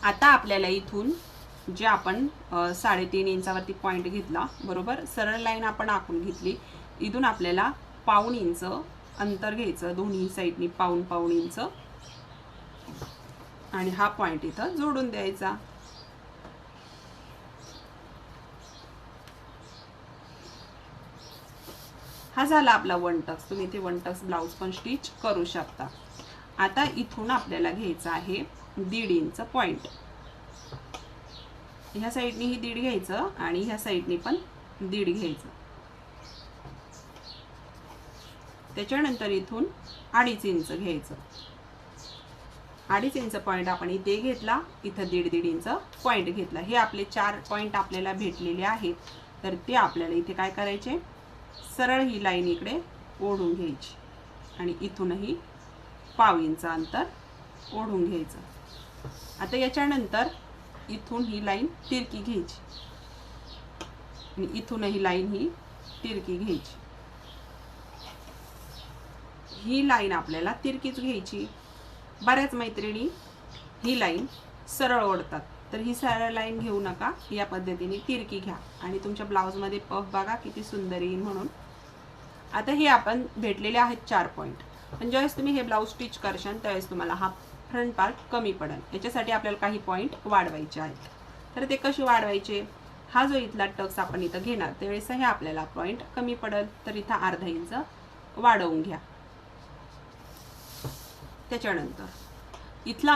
आता आपल्याला इथून जे आपण 3.5 इंचावरती पॉइंट घेतला बरोबर, सरळ लाईन आपण आखून घेतली. इथून आपल्याला पाऊण इंच अंतर घ्यायचं दोन्ही साईडनी, पाऊण इंच, आणि हा पॉइंट इथं जोडून द्यायचा. हा झाला आपला 1 टक्स. तुम्ही इथे 1 टक्स ब्लाउज पण स्टिच करू शकता. आता इथून आपल्याला घ्यायचा आहे 1.5 इंच पॉइंट. ह्या साईडनी ही 1.5 घ्यायचं आणि ह्या साईडनी पण 1.5 घ्यायचं. त्याच्यानंतर इथून 2.5 इंच घ्यायचं. 2.5 इंच पॉइंट आपण इथे घेतला, इथं 1.5 इंच पॉइंट घेतला. हे आपले 4 पॉइंट आपल्याला भेटलेले आहेत. तर ते आपल्याला इथे काय करायचे, सरळ ही लाईन इकडे ओढून घ्यायची आणि इथूनही पाव इंच अंतर ओढून घ्यायचं. आता याच्यानंतर इथून ही लाईन तिरकी घ्यायची आणि इथूनही लाईन ही तिरकी घ्यायची. ही लाईन आपल्याला तिरकीच घ्यायची. बऱ्याच मैत्रिणी ही लाईन सरळ ओढतात, तर ही सरळ लाईन घेऊ नका, या पद्धतीने तिरकी घ्या आणि तुमच्या ब्लाउजमध्ये पफ बघा किती सुंदर येईल म्हणून. आता हे आपण भेटलेले आहेत 4 पॉइंट. पण ज्यावेळेस तुम्ही हे ब्लाउज स्टिच करशाल त्यावेळेस तुम्हाला हा फ्रंट पार्ट कमी पडेल. याच्यासाठी आपल्याला काही पॉइंट वाढवायचे आहेत. तर ते कसे वाढवायचे, हा जो इथला टक्स आपण इथं घेणार त्यावेळेस हे आपल्याला पॉइंट कमी पडेल, तर इथं अर्धा इंच वाढवून घ्या. त्याच्यानंतर इथला